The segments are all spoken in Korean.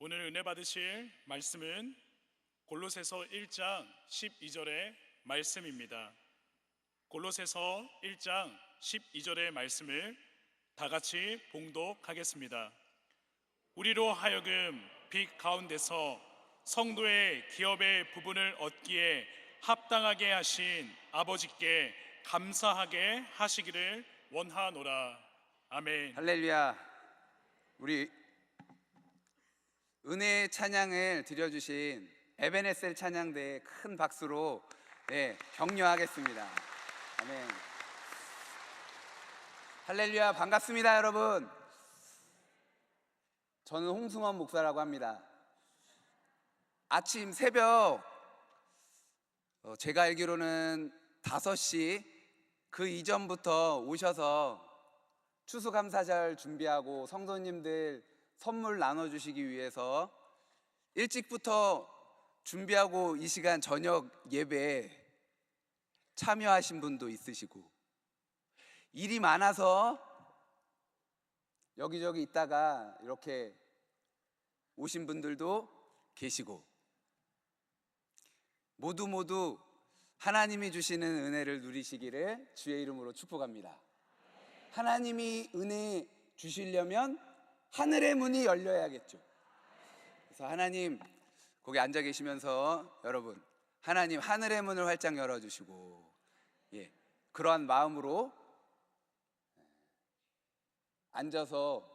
오늘 은혜 받으실 말씀은 골로새서 1장 12절의 말씀입니다. 골로새서 1장 12절의 말씀을 다 같이 봉독하겠습니다. 우리로 하여금 빛 가운데서 성도의 기업의 부분을 얻기에 합당하게 하신 아버지께 감사하게 하시기를 원하노라. 아멘. 할렐루야. 우리 은혜의 찬양을 드려주신 에베네셀 찬양대에 큰 박수로 격려하겠습니다. 아멘. 할렐루야. 반갑습니다, 여러분. 저는 홍승원 목사라고 합니다. 아침 새벽 제가 알기로는 5시 그 이전부터 오셔서 추수감사절 준비하고 성도님들 선물 나눠주시기 위해서 일찍부터 준비하고 이 시간 저녁 예배에 참여하신 분도 있으시고, 일이 많아서 여기저기 있다가 이렇게 오신 분들도 계시고, 모두 하나님이 주시는 은혜를 누리시기를 주의 이름으로 축복합니다. 하나님이 은혜 주시려면 하늘의 문이 열려야겠죠. 그래서 하나님, 거기 앉아 계시면서 여러분, 하나님 하늘의 문을 활짝 열어주시고, 그러한 마음으로 앉아서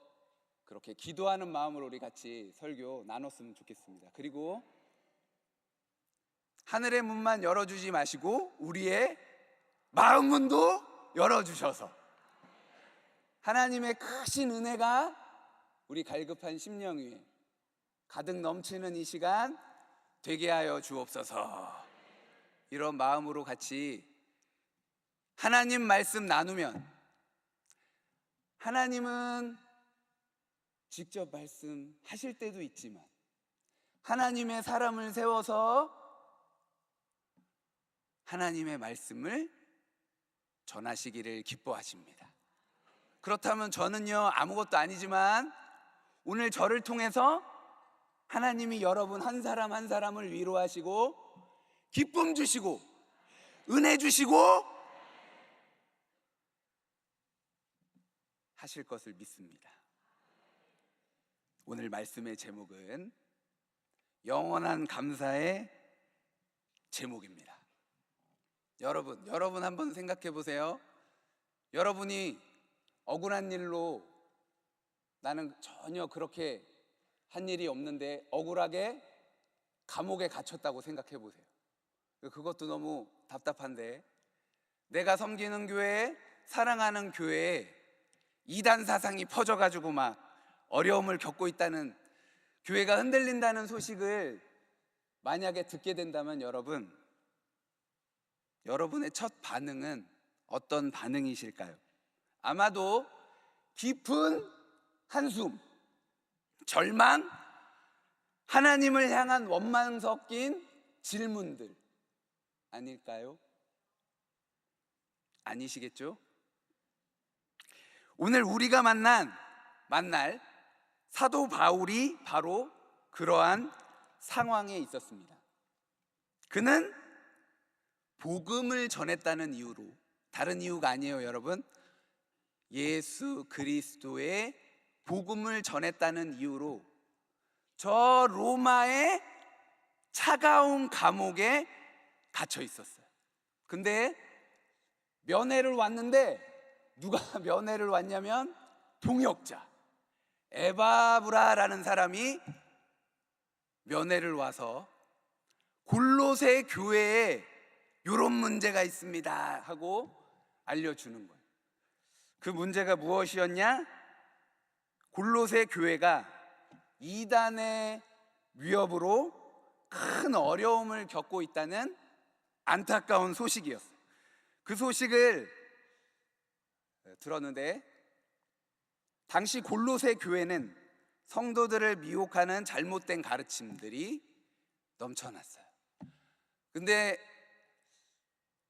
그렇게 기도하는 마음으로 우리 같이 설교 나눴으면 좋겠습니다. 그리고 하늘의 문만 열어주지 마시고 우리의 마음 문도 열어주셔서 하나님의 크신 은혜가 우리 갈급한 심령 위에 가득 넘치는 이 시간 되게 하여 주옵소서. 이런 마음으로 같이 하나님 말씀 나누면, 하나님은 직접 말씀하실 때도 있지만 하나님의 사람을 세워서 하나님의 말씀을 전하시기를 기뻐하십니다. 그렇다면 저는요, 아무것도 아니지만 오늘 저를 통해서 하나님이 여러분 한 사람 한 사람을 위로하시고 기쁨 주시고 은혜 주시고 하실 것을 믿습니다. 오늘 말씀의 제목은 영원한 감사의 제목입니다. 여러분 한번 생각해 보세요. 여러분이 억울한 일로 나는 전혀 그렇게 한 일이 없는데 억울하게 감옥에 갇혔다고 생각해 보세요. 그것도 너무 답답한데, 내가 섬기는 교회, 사랑하는 교회에 이단 사상이 퍼져가지고 막 어려움을 겪고 있다는, 교회가 흔들린다는 소식을 만약에 듣게 된다면 여러분의 첫 반응은 어떤 반응이실까요? 아마도 깊은 한숨, 절망, 하나님을 향한 원망 섞인 질문들 아닐까요? 아니시겠죠? 오늘 우리가 만날 사도 바울이 바로 그러한 상황에 있었습니다. 그는 복음을 전했다는 이유로, 다른 이유가 아니에요, 여러분. 예수 그리스도의 복음을 전했다는 이유로 저 로마의 차가운 감옥에 갇혀 있었어요. 근데 면회를 왔는데, 누가 면회를 왔냐면 동역자 에바브라라는 사람이 면회를 와서 골로새 교회에 이런 문제가 있습니다 하고 알려주는 거예요. 그 문제가 무엇이었냐? 골로새 교회가 이단의 위협으로 큰 어려움을 겪고 있다는 안타까운 소식이었어요. 그 소식을 들었는데, 당시 골로새 교회는 성도들을 미혹하는 잘못된 가르침들이 넘쳐났어요. 근데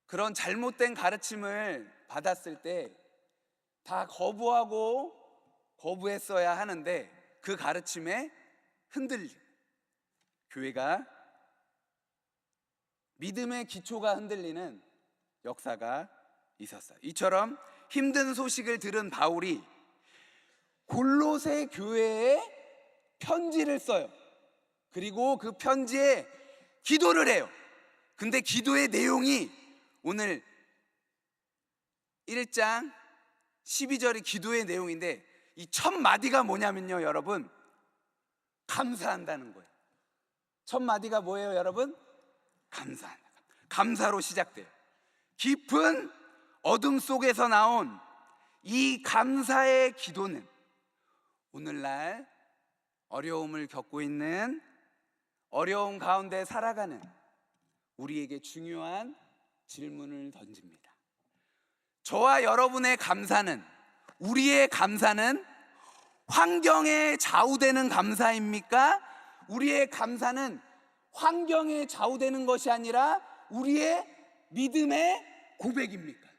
그런 잘못된 가르침을 받았을 때 다 거부했어야 하는데, 그 가르침에 흔들림, 교회가 믿음의 기초가 흔들리는 역사가 있었어요. 이처럼 힘든 소식을 들은 바울이 골로새 교회에 편지를 써요. 그리고 그 편지에 기도를 해요. 근데 기도의 내용이 오늘 1장 12절이 기도의 내용인데 이 첫 마디가 뭐냐면요, 여러분, 감사한다는 거예요. 첫 마디가 뭐예요, 여러분? 감사한다. 감사로 시작돼요. 깊은 어둠 속에서 나온 이 감사의 기도는 오늘날 어려움을 겪고 있는, 어려움 가운데 살아가는 우리에게 중요한 질문을 던집니다. 저와 여러분의 감사는, 우리의 감사는 환경에 좌우되는 감사입니까? 우리의 감사는 환경에 좌우되는 것이 아니라 우리의 믿음의 고백입니까?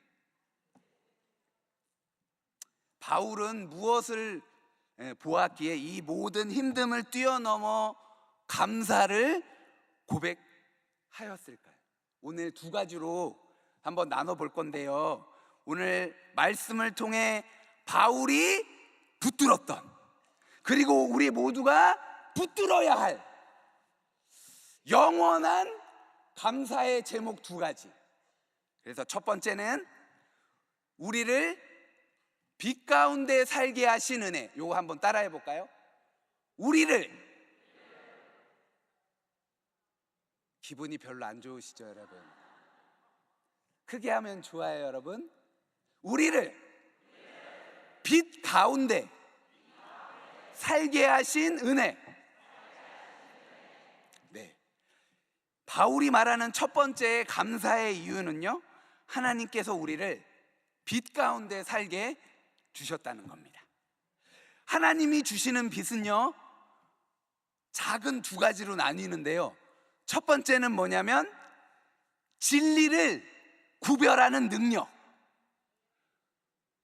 바울은 무엇을 보았기에 이 모든 힘듦을 뛰어넘어 감사를 고백하였을까요? 오늘 두 가지로 한번 나눠볼 건데요, 오늘 말씀을 통해 바울이 붙들었던, 그리고 우리 모두가 붙들어야 할 영원한 감사의 제목 두 가지. 그래서 첫 번째는 우리를 빛 가운데 살게 하신 은혜. 요거 한번 따라해 볼까요? 우리를. 기분이 별로 안 좋으시죠, 여러분? 크게 하면 좋아요, 여러분. 우리를 빛 가운데 살게 하신 은혜. 네. 바울이 말하는 첫 번째 감사의 이유는요, 하나님께서 우리를 빛 가운데 살게 주셨다는 겁니다. 하나님이 주시는 빛은요, 작은 두 가지로 나뉘는데요, 첫 번째는 뭐냐면 진리를 구별하는 능력,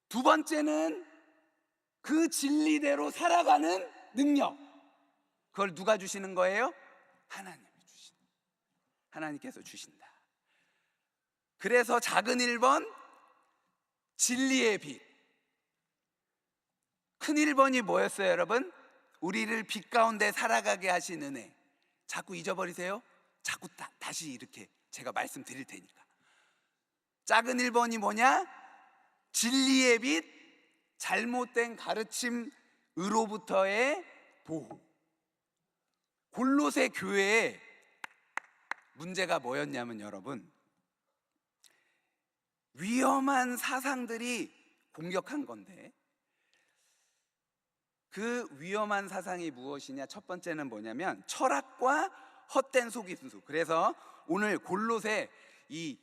두 번째는 그 진리대로 살아가는 능력. 그걸 누가 주시는 거예요? 하나님께서 주신다. 그래서 작은 1번 진리의 빛, 큰 1번이 뭐였어요, 여러분? 우리를 빛 가운데 살아가게 하신 은혜. 자꾸 잊어버리세요. 자꾸 다시 이렇게 제가 말씀드릴 테니까. 작은 1번이 뭐냐? 진리의 빛, 잘못된 가르침으로부터의 보호. 골로새 교회에 문제가 뭐였냐면, 여러분, 위험한 사상들이 공격한 건데, 그 위험한 사상이 무엇이냐? 첫 번째는 뭐냐면 철학과 헛된 속임수. 그래서 오늘 골로새 이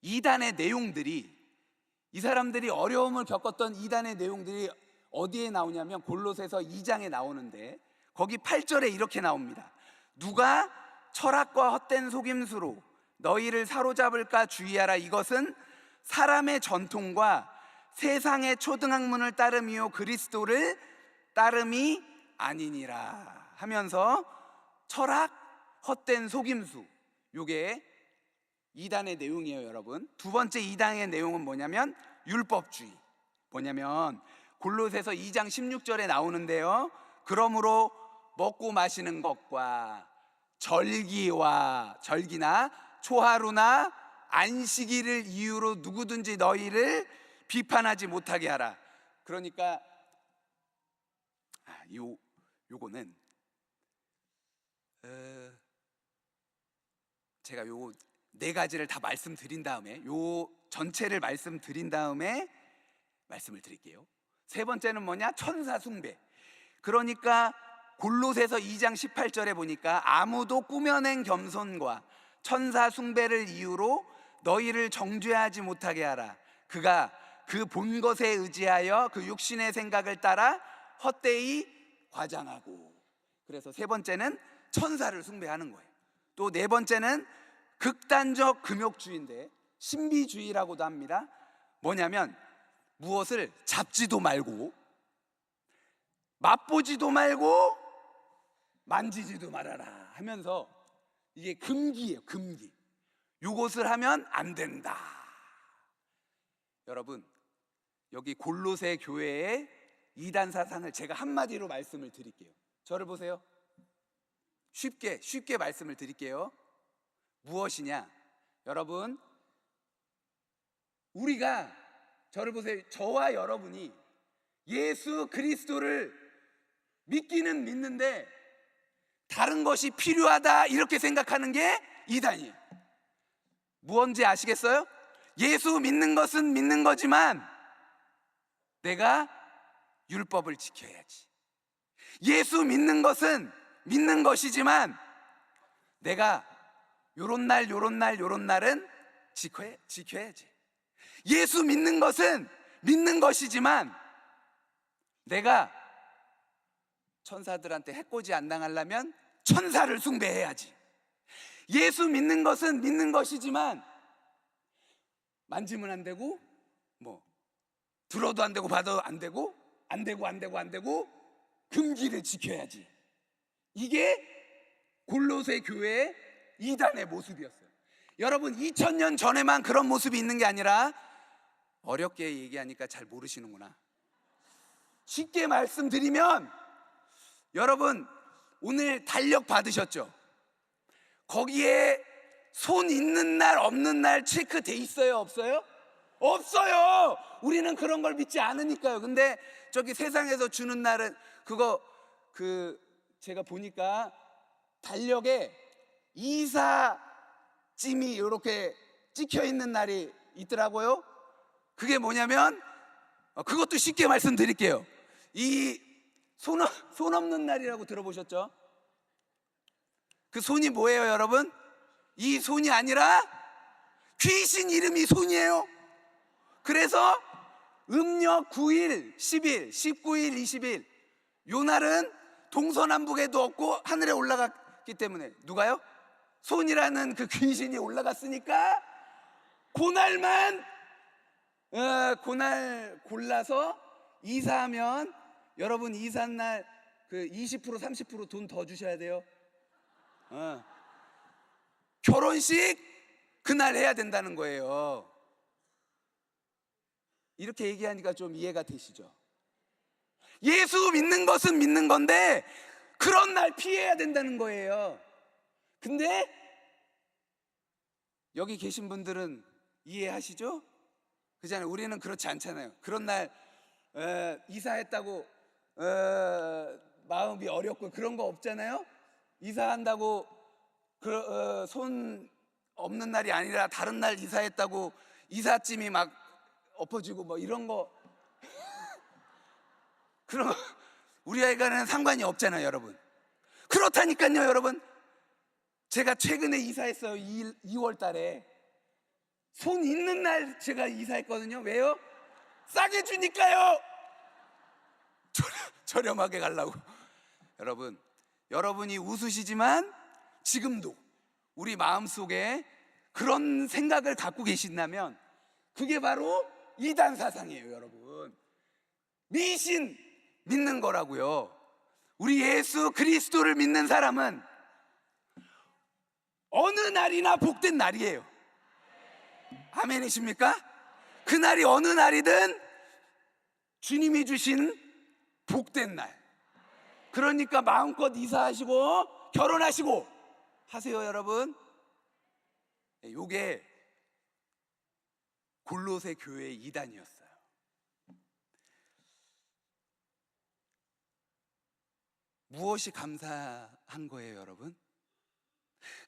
이단의 내용들이, 이 사람들이 어려움을 겪었던 이단의 내용들이 어디에 나오냐면 골로새서 2장에 나오는데, 거기 8절에 이렇게 나옵니다. 누가 철학과 헛된 속임수로 너희를 사로잡을까 주의하라. 이것은 사람의 전통과 세상의 초등학문을 따름이요 그리스도를 따름이 아니니라 하면서 철학, 헛된 속임수, 요게 이단의 내용이에요, 여러분. 두 번째 이단의 내용은 뭐냐면 율법주의. 뭐냐면 골로새서 2장 16절에 나오는데요, 그러므로 먹고 마시는 것과 절기나 초하루나 안식일을 이유로 누구든지 너희를 비판하지 못하게 하라. 그러니까 요거는 제가 요 네 가지를 다 말씀드린 다음에, 요 전체를 말씀드린 다음에 말씀을 드릴게요. 세 번째는 뭐냐? 천사 숭배. 그러니까 골로새서 2장 18절에 보니까 아무도 꾸며낸 겸손과 천사 숭배를 이유로 너희를 정죄하지 못하게 하라. 그가 그 본 것에 의지하여 그 육신의 생각을 따라 헛되이 과장하고. 그래서 세 번째는 천사를 숭배하는 거예요. 또 네 번째는 극단적 금욕주의인데 신비주의라고도 합니다. 뭐냐면 무엇을 잡지도 말고 맛보지도 말고 만지지도 말아라 하면서 이게 금기예요, 금기. 요것을 하면 안 된다. 여러분, 여기 골로새 교회의 이단 사상을 제가 한마디로 말씀을 드릴게요. 저를 보세요. 쉽게 말씀을 드릴게요. 무엇이냐? 여러분, 우리가, 저를 보세요. 저와 여러분이 예수 그리스도를 믿기는 믿는데 다른 것이 필요하다 이렇게 생각하는 게 이단이에요. 무언지 아시겠어요? 예수 믿는 것은 믿는 거지만 내가 율법을 지켜야지. 예수 믿는 것은 믿는 것이지만 내가 요런 날은 지켜야지. 예수 믿는 것은 믿는 것이지만 내가 천사들한테 해코지 안 당하려면 천사를 숭배해야지. 예수 믿는 것은 믿는 것이지만 만지면 안 되고, 뭐 들어도 안 되고, 봐도 안 되고, 안 되고 금기를 지켜야지. 이게 골로새 교회의 이단의 모습이었어요. 여러분, 2000년 전에만 그런 모습이 있는 게 아니라, 어렵게 얘기하니까 잘 모르시는구나. 쉽게 말씀드리면, 여러분 오늘 달력 받으셨죠? 거기에 손 있는 날 없는 날 체크돼 있어요, 없어요? 없어요. 우리는 그런 걸 믿지 않으니까요. 근데 저기 세상에서 주는 날은 제가 보니까 달력에 이사짐이 이렇게 찍혀 있는 날이 있더라고요. 그게 뭐냐면, 그것도 쉽게 말씀드릴게요. 이 손 없는 날이라고 들어보셨죠? 그 손이 뭐예요, 여러분? 이 손이 아니라 귀신 이름이 손이에요. 그래서 음력 9일, 10일, 19일, 20일 요 날은 동서남북에도 없고 하늘에 올라갔기 때문에, 누가요? 손이라는 그 귀신이 올라갔으니까 그날만 그날 골라서 이사하면, 여러분 이사한 날 그 20% 30% 돈 더 주셔야 돼요. 결혼식 그날 해야 된다는 거예요. 이렇게 얘기하니까 좀 이해가 되시죠? 예수 믿는 것은 믿는 건데 그런 날 피해야 된다는 거예요. 근데 여기 계신 분들은 이해하시죠? 그잖아요. 우리는 그렇지 않잖아요. 그런 날 이사했다고 마음이 어렵고 그런 거 없잖아요. 이사한다고 손 없는 날이 아니라 다른 날 이사했다고 이삿짐이 막 엎어지고 뭐 이런 거 그럼 우리 아이가는 상관이 없잖아요, 여러분. 그렇다니까요, 여러분. 제가 최근에 이사했어요. 2월 달에 손 있는 날 제가 이사했거든요. 왜요? 싸게 주니까요. 저렴하게 가려고. 여러분, 여러분이 웃으시지만 지금도 우리 마음속에 그런 생각을 갖고 계신다면 그게 바로 이단 사상이에요, 여러분. 미신 믿는 거라고요. 우리 예수 그리스도를 믿는 사람은 어느 날이나 복된 날이에요. 아멘이십니까? 그 날이 어느 날이든 주님이 주신 복된 날. 그러니까 마음껏 이사하시고 결혼하시고 하세요, 여러분. 요게 골로새 교회의 이단이었어요. 무엇이 감사한 거예요, 여러분?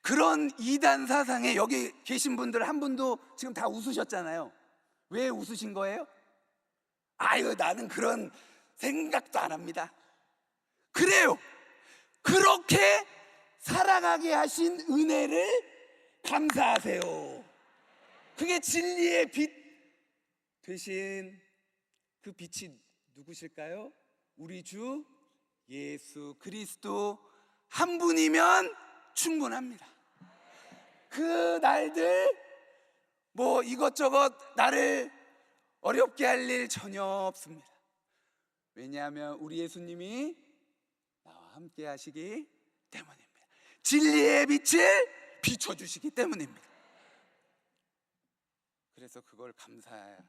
그런 이단 사상에 여기 계신 분들 한 분도 지금 다 웃으셨잖아요. 왜 웃으신 거예요? 아유, 나는 그런 생각도 안 합니다. 그래요. 그렇게 살아가게 하신 은혜를 감사하세요. 그게 진리의 빛 되신 그 빛이 누구실까요? 우리 주 예수 그리스도 한 분이면 충분합니다. 그 날들 뭐 이것저것 나를 어렵게 할 일 전혀 없습니다. 왜냐하면 우리 예수님이 나와 함께 하시기 때문입니다. 진리의 빛을 비춰주시기 때문입니다. 그래서 그걸 감사하는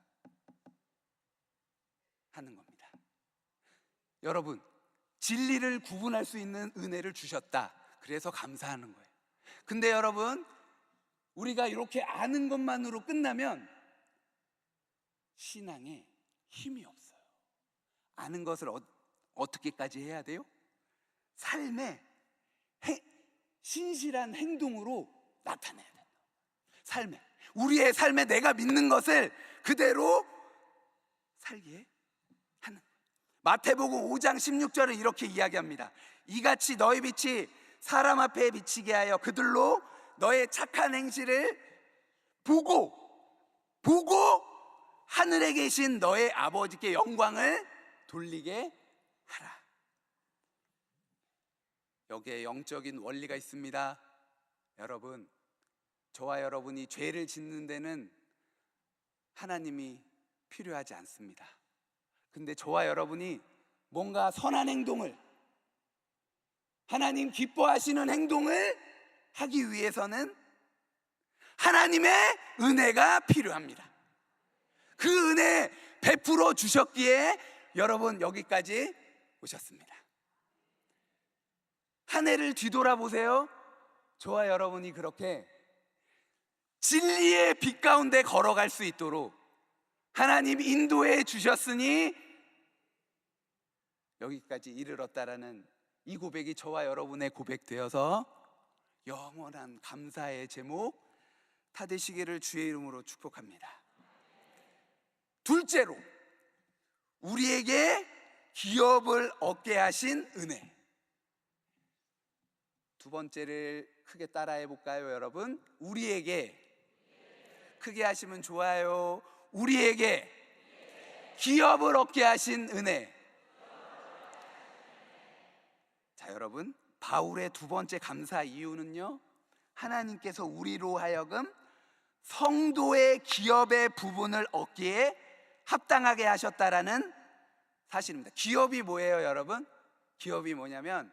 겁니다. 여러분, 진리를 구분할 수 있는 은혜를 주셨다. 그래서 감사하는 거예요. 근데 여러분, 우리가 이렇게 아는 것만으로 끝나면 신앙에 힘이 없어요. 아는 것을 어떻게까지 해야 돼요? 삶에 신실한 행동으로 나타내야 돼요. 삶에, 우리의 삶에 내가 믿는 것을 그대로 살게 하는 거예요. 마태복음 5장 16절은 이렇게 이야기합니다. 이같이 너희 빛이 사람 앞에 비치게 하여 그들로 너의 착한 행실을 보고 하늘에 계신 너의 아버지께 영광을 돌리게 하라. 여기에 영적인 원리가 있습니다. 여러분, 저와 여러분이 죄를 짓는 데는 하나님이 필요하지 않습니다. 근데 저와 여러분이 뭔가 선한 행동을, 하나님 기뻐하시는 행동을 하기 위해서는 하나님의 은혜가 필요합니다. 그 은혜 베풀어 주셨기에 여러분 여기까지 오셨습니다. 한 해를 뒤돌아보세요. 저와 여러분이 그렇게 진리의 빛 가운데 걸어갈 수 있도록 하나님 인도해 주셨으니 여기까지 이르렀다라는 이 고백이 저와 여러분의 고백되어서 영원한 감사의 제목 타되시기를 주의 이름으로 축복합니다. 둘째로, 우리에게 기업을 얻게 하신 은혜. 두 번째를 크게 따라해 볼까요, 여러분? 우리에게, 크게 하시면 좋아요. 우리에게 기업을 얻게 하신 은혜. 자, 여러분, 바울의 두 번째 감사 이유는요, 하나님께서 우리로 하여금 성도의 기업의 부분을 얻기에 합당하게 하셨다라는 사실입니다. 기업이 뭐예요, 여러분? 기업이 뭐냐면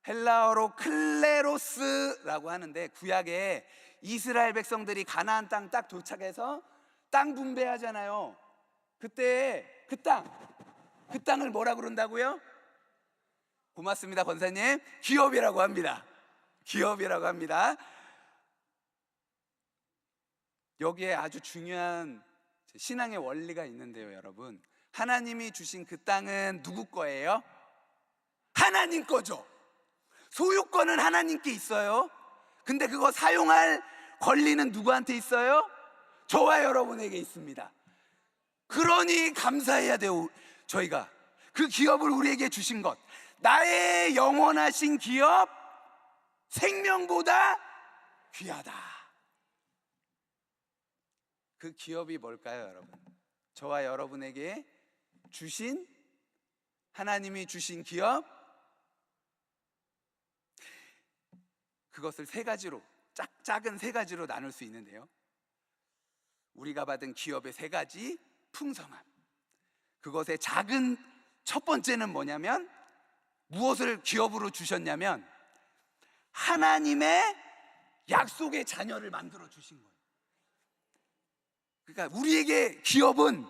헬라어로 클레로스라고 하는데, 구약에 이스라엘 백성들이 가나안 땅 딱 도착해서 땅 분배하잖아요. 그때 그 땅을 뭐라 그런다고요? 고맙습니다, 권사님. 기업이라고 합니다. 기업이라고 합니다. 여기에 아주 중요한 신앙의 원리가 있는데요, 여러분. 하나님이 주신 그 땅은 누구 거예요? 하나님 거죠. 소유권은 하나님께 있어요. 근데 그거 사용할 권리는 누구한테 있어요? 저와 여러분에게 있습니다. 그러니 감사해야 돼요. 저희가 그 기업을 우리에게 주신 것, 나의 영원하신 기업, 생명보다 귀하다. 그 기업이 뭘까요, 여러분? 저와 여러분에게 주신, 하나님이 주신 기업, 그것을 세 가지로, 작은 세 가지로 나눌 수 있는데요, 우리가 받은 기업의 세 가지 풍성함, 그것의 작은 첫 번째는 뭐냐면, 무엇을 기업으로 주셨냐면 하나님의 약속의 자녀를 만들어 주신 거예요. 그러니까 우리에게 기업은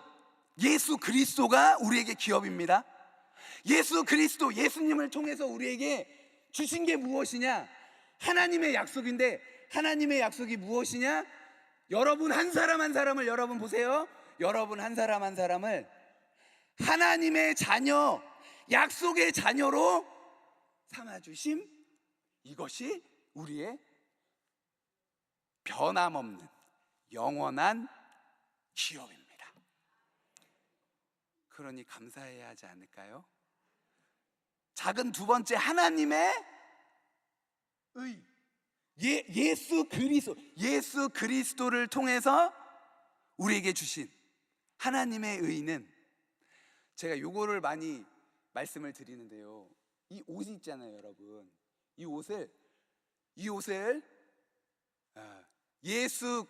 예수 그리스도가 우리에게 기업입니다. 예수 그리스도, 예수님을 통해서 우리에게 주신 게 무엇이냐? 하나님의 약속인데, 하나님의 약속이 무엇이냐? 여러분 한 사람 한 사람을, 여러분 보세요, 여러분 한 사람 한 사람을 하나님의 자녀, 약속의 자녀로 삼아주심, 이것이 우리의 변함없는 영원한 기업입니다. 그러니 감사해야 하지 않을까요? 작은 두 번째, 하나님의 예수 그리스도를 통해서 우리에게 주신 하나님의 의는, 제가 요거를 많이 말씀을 드리는데요, 이 옷 있잖아요, 여러분. 이 옷을 예수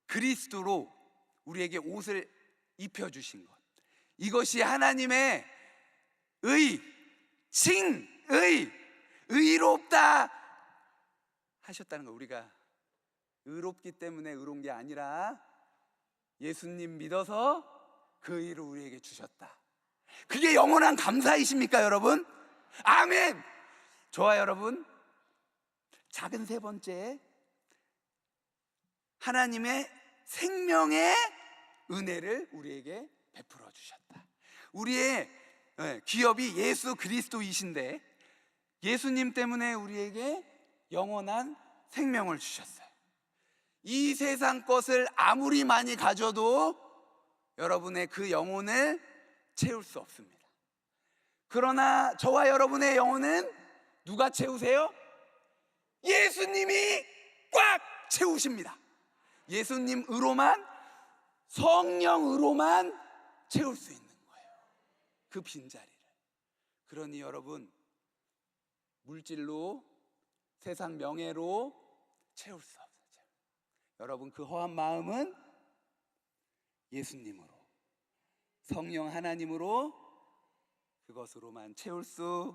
그리스도로 우리에게 옷을 입혀주신 것, 이것이 하나님의 칭의, 의롭다 하셨다는 거. 우리가 의롭기 때문에 의로운 게 아니라 예수님 믿어서 그 의를 우리에게 주셨다. 그게 영원한 감사이십니까 여러분? 아멘. 좋아 여러분, 작은 세 번째, 하나님의 생명의 은혜를 우리에게 베풀어 주셨다. 우리의 기업이 예수 그리스도이신데 예수님 때문에 우리에게 영원한 생명을 주셨어요. 이 세상 것을 아무리 많이 가져도 여러분의 그 영혼을 채울 수 없습니다. 그러나 저와 여러분의 영혼은 누가 채우세요? 예수님이 꽉 채우십니다. 예수님으로만, 성령으로만 채울 수 있는 거예요, 그 빈자리를. 그러니 여러분, 물질로, 세상 명예로 채울 수 없어요. 여러분, 그 허한 마음은 예수님으로, 성령 하나님으로, 그것으로만 채울 수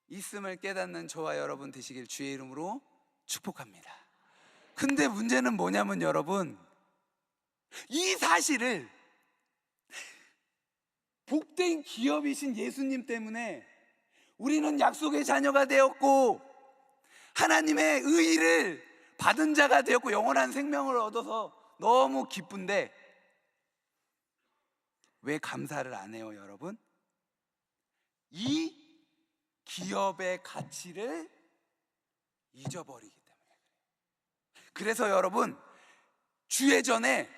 있음을 깨닫는 저와 여러분 되시길 주의 이름으로 축복합니다. 근데 문제는 뭐냐면 여러분, 이 사실을 복된 기업이신 예수님 때문에 우리는 약속의 자녀가 되었고 하나님의 의의를 받은 자가 되었고 영원한 생명을 얻어서 너무 기쁜데 왜 감사를 안 해요 여러분? 이 기업의 가치를 잊어버리기 때문에. 그래서 여러분, 주의 전에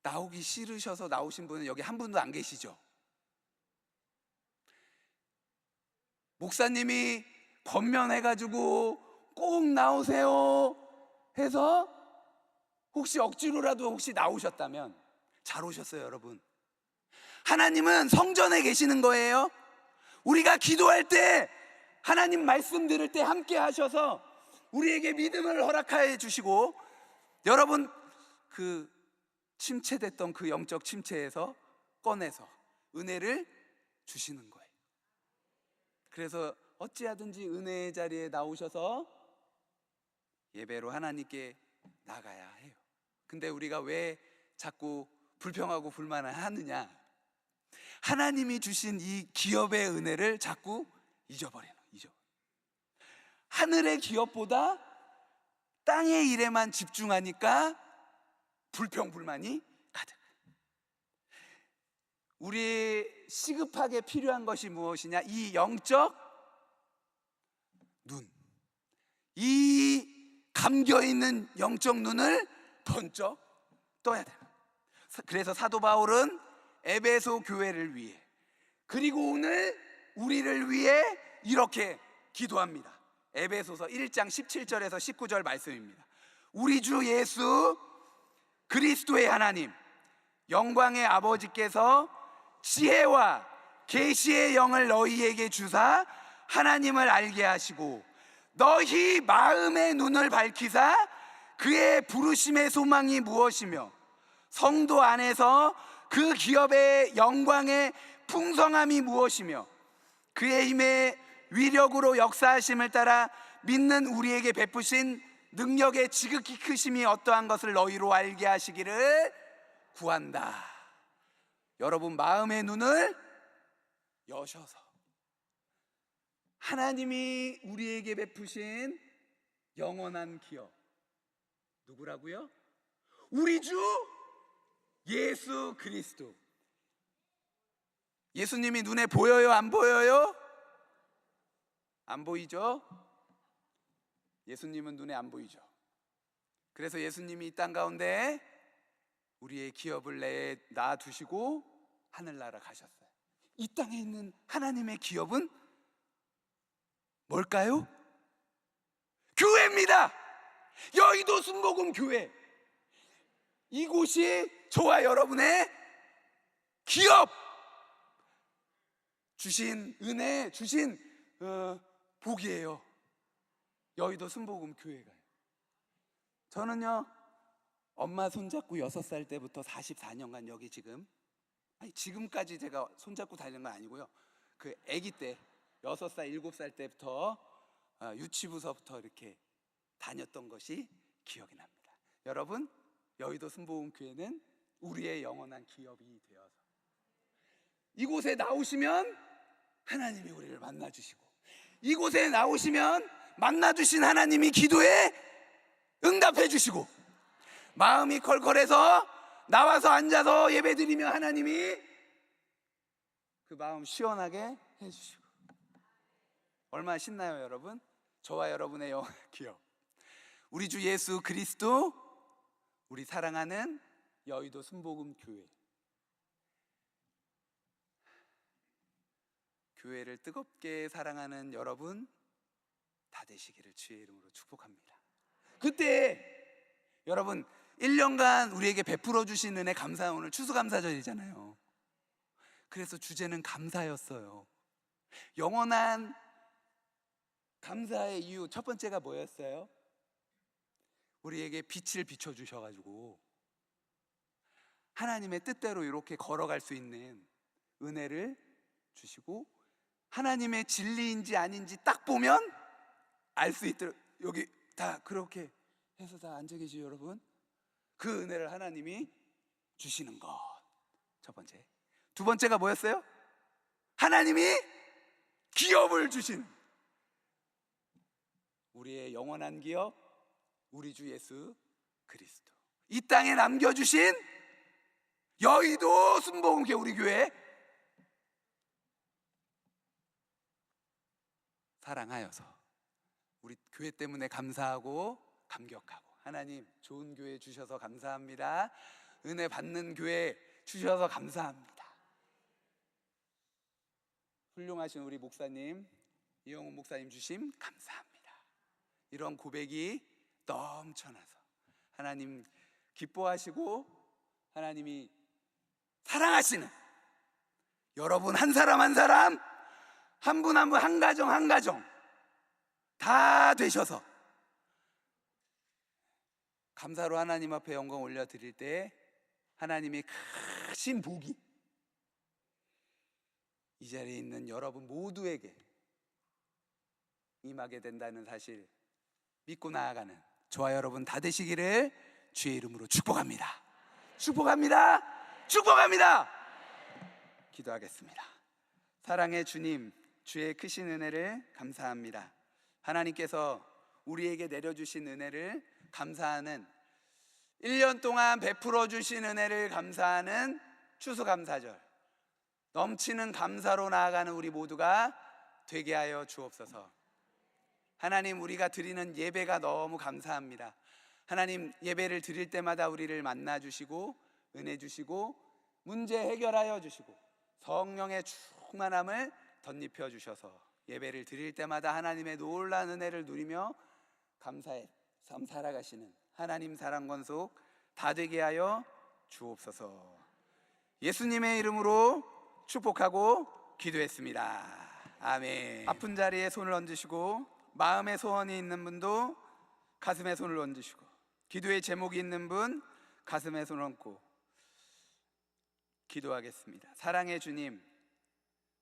나오기 싫으셔서 나오신 분은 여기 한 분도 안 계시죠? 목사님이 권면해가지고 꼭 나오세요 해서 혹시 억지로라도 혹시 나오셨다면 잘 오셨어요 여러분. 하나님은 성전에 계시는 거예요. 우리가 기도할 때, 하나님 말씀 들을 때 함께 하셔서 우리에게 믿음을 허락해 주시고, 여러분 그 침체됐던 그 영적 침체에서 꺼내서 은혜를 주시는 거예요. 그래서 어찌하든지 은혜의 자리에 나오셔서 예배로 하나님께 나가야 해요. 근데 우리가 왜 자꾸 불평하고 불만을 하느냐? 하나님이 주신 이 기업의 은혜를 자꾸 잊어버려요. 하늘의 기업보다 땅의 일에만 집중하니까 불평불만이 가득. 우리 시급하게 필요한 것이 무엇이냐? 이 영적 눈, 이 감겨있는 영적 눈을 번쩍 떠야 돼요. 그래서 사도 바울은 에베소 교회를 위해, 그리고 오늘 우리를 위해 이렇게 기도합니다. 에베소서 1장 17절에서 19절 말씀입니다. 우리 주 예수 그리스도의 하나님, 영광의 아버지께서 지혜와 계시의 영을 너희에게 주사 하나님을 알게 하시고 너희 마음의 눈을 밝히사 그의 부르심의 소망이 무엇이며 성도 안에서 그 기업의 영광의 풍성함이 무엇이며 그의 힘의 위력으로 역사하심을 따라 믿는 우리에게 베푸신 능력의 지극히 크심이 어떠한 것을 너희로 알게 하시기를 구한다. 여러분, 마음의 눈을 여셔서 하나님이 우리에게 베푸신 영원한 기업, 누구라고요? 우리 주 예수 그리스도. 예수님이 눈에 보여요? 안 보여요? 안 보이죠? 예수님은 눈에 안 보이죠. 그래서 예수님이 이 땅 가운데 우리의 기업을 놔두시고 하늘나라 가셨어요. 이 땅에 있는 하나님의 기업은 뭘까요? 교회입니다. 여의도 순복음 교회. 이곳이 저와 여러분의 기업, 주신 은혜, 주신 복이에요. 여의도 순복음 교회가. 저는요, 엄마 손잡고 6살 때부터 44년간 여기 지금까지 제가 손잡고 다니는 건 아니고요, 그 아기 때 6살, 7살 때부터 유치부서부터 이렇게 다녔던 것이 기억이 납니다. 여러분, 여의도 순복음교회는 우리의 영원한 기업이 되어서 이곳에 나오시면 하나님이 우리를 만나주시고, 이곳에 나오시면 만나주신 하나님이 기도에 응답해 주시고, 마음이 컬컬해서 나와서 앉아서 예배드리며 하나님이 그 마음 시원하게 해주시고, 얼마나 신나요 여러분? 저와 여러분의 영원한 기업, 우리 주 예수 그리스도, 우리 사랑하는 여의도 순복음교회, 교회를 뜨겁게 사랑하는 여러분 다 되시기를 주의 이름으로 축복합니다. 그때 여러분 1년간 우리에게 베풀어 주신 은혜 감사, 오늘 추수감사절이잖아요. 그래서 주제는 감사였어요. 영원한 감사의 이유 첫 번째가 뭐였어요? 우리에게 빛을 비춰 주셔가지고 하나님의 뜻대로 이렇게 걸어갈 수 있는 은혜를 주시고, 하나님의 진리인지 아닌지 딱 보면 알 수 있도록, 여기 다 그렇게 해서 다 앉아 계시죠 여러분? 그 은혜를 하나님이 주시는 것, 첫 번째. 두 번째가 뭐였어요? 하나님이 기업을 주시는, 우리의 영원한 기업, 우리 주 예수 그리스도, 이 땅에 남겨주신 여의도 순복음교회 우리 교회 사랑하여서 우리 교회 때문에 감사하고 감격하고, 하나님 좋은 교회 주셔서 감사합니다, 은혜 받는 교회 주셔서 감사합니다, 훌륭하신 우리 목사님 이영훈 목사님 주심 감사합니다, 이런 고백이 넘쳐나서 하나님 기뻐하시고 하나님이 사랑하시는 여러분 한 사람 한 사람, 한 분 한 분, 한 가정 한 가정 다 되셔서 감사로 하나님 앞에 영광 올려드릴 때 하나님의 크신 복이 이 자리에 있는 여러분 모두에게 임하게 된다는 사실 믿고 나아가는 저와 여러분 다 되시기를 주의 이름으로 축복합니다. 축복합니다. 축복합니다. 기도하겠습니다. 사랑의 주님, 주의 크신 은혜를 감사합니다. 하나님께서 우리에게 내려주신 은혜를 감사하는, 1년 동안 베풀어 주신 은혜를 감사하는 추수감사절, 넘치는 감사로 나아가는 우리 모두가 되게 하여 주옵소서. 하나님, 우리가 드리는 예배가 너무 감사합니다. 하나님, 예배를 드릴 때마다 우리를 만나 주시고 은혜 주시고 문제 해결하여 주시고 성령의 충만함을 덧입혀 주셔서 예배를 드릴 때마다 하나님의 놀라운 은혜를 누리며 감사의 삶 살아가시는 하나님 사랑 권속 다 되게 하여 주옵소서. 예수님의 이름으로 축복하고 기도했습니다. 아멘. 아픈 자리에 손을 얹으시고, 마음의 소원이 있는 분도 가슴에 손을 얹으시고, 기도의 제목이 있는 분 가슴에 손을 얹고 기도하겠습니다. 사랑의 주님,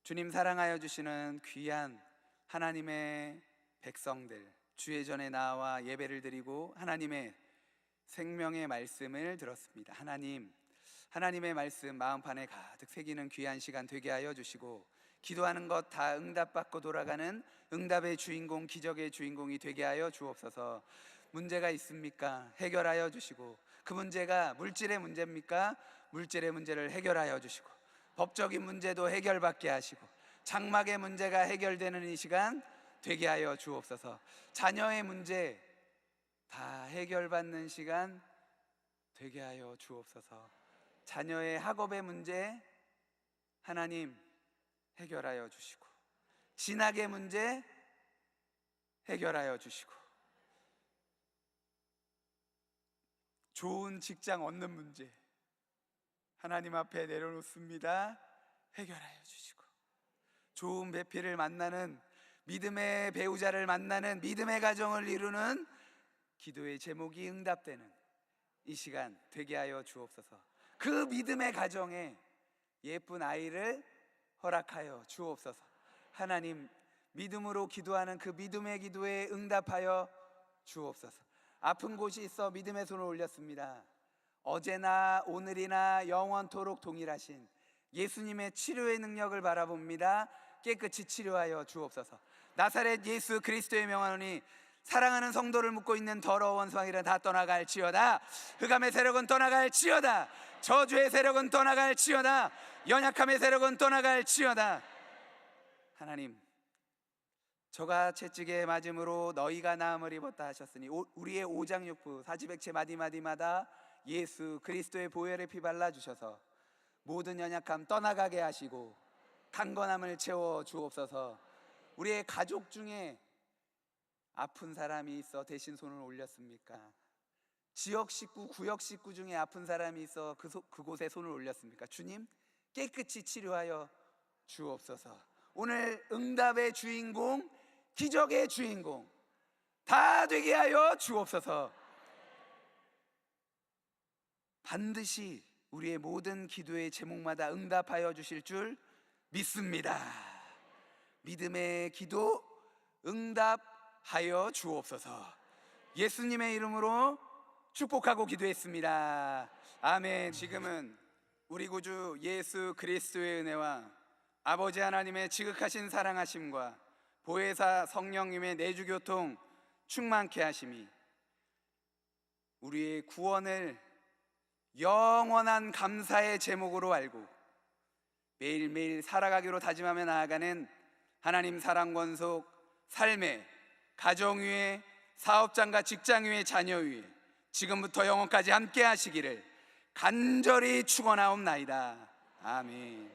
주님 사랑하여 주시는 귀한 하나님의 백성들, 주의 전에 나와 예배를 드리고 하나님의 생명의 말씀을 들었습니다. 하나님의 말씀 마음판에 가득 새기는 귀한 시간 되게 하여 주시고, 기도하는 것 다 응답받고 돌아가는 응답의 주인공, 기적의 주인공이 되게 하여 주옵소서. 문제가 있습니까? 해결하여 주시고, 그 문제가 물질의 문제입니까? 물질의 문제를 해결하여 주시고, 법적인 문제도 해결받게 하시고, 장막의 문제가 해결되는 이 시간 되게 하여 주옵소서. 자녀의 문제 다 해결받는 시간 되게 하여 주옵소서. 자녀의 학업의 문제 하나님 해결하여 주시고, 진학의 문제 해결하여 주시고, 좋은 직장 얻는 문제 하나님 앞에 내려놓습니다. 해결하여 주시고, 좋은 배필을 만나는, 믿음의 배우자를 만나는, 믿음의 가정을 이루는 기도의 제목이 응답되는 이 시간 되게 하여 주옵소서. 그 믿음의 가정에 예쁜 아이를 허락하여 주옵소서. 하나님, 믿음으로 기도하는 그 믿음의 기도에 응답하여 주옵소서. 아픈 곳이 있어 믿음의 손을 올렸습니다. 어제나 오늘이나 영원토록 동일하신 예수님의 치료의 능력을 바라봅니다. 깨끗이 치료하여 주옵소서. 나사렛 예수 그리스도의 명하노니 사랑하는 성도를 묶고 있는 더러운 원수마귀는 다 떠나갈지어다. 흑암의 세력은 떠나갈지어다. 저주의 세력은 떠나갈지어다. 연약함의 세력은 떠나갈지어다. 하나님, 저가 채찍에 맞음으로 너희가 나음을 입었다 하셨으니 우리의 오장육부 사지백체 마디마디마다 예수 그리스도의 보혈의 피 발라주셔서 모든 연약함 떠나가게 하시고 강건함을 채워 주옵소서. 우리의 가족 중에 아픈 사람이 있어 대신 손을 올렸습니까? 지역 식구, 구역 식구 중에 아픈 사람이 있어 그곳에 손을 올렸습니까? 주님, 깨끗이 치료하여 주옵소서. 오늘 응답의 주인공, 기적의 주인공 다 되게 하여 주옵소서. 반드시 우리의 모든 기도의 제목마다 응답하여 주실 줄 믿습니다. 믿음의 기도 응답하여 주옵소서. 예수님의 이름으로 축복하고 기도했습니다. 아멘. 지금은 우리 구주 예수 그리스도의 은혜와 아버지 하나님의 지극하신 사랑하심과 보혜사 성령님의 내주교통 충만케 하심이 우리의 구원을 영원한 감사의 제목으로 알고 매일매일 살아가기로 다짐하며 나아가는 하나님 사랑 권속 삶의 가정 위에 사업장과 직장 위에 자녀 위에 지금부터 영원까지 함께 하시기를 간절히 축원하옵나이다. 아멘.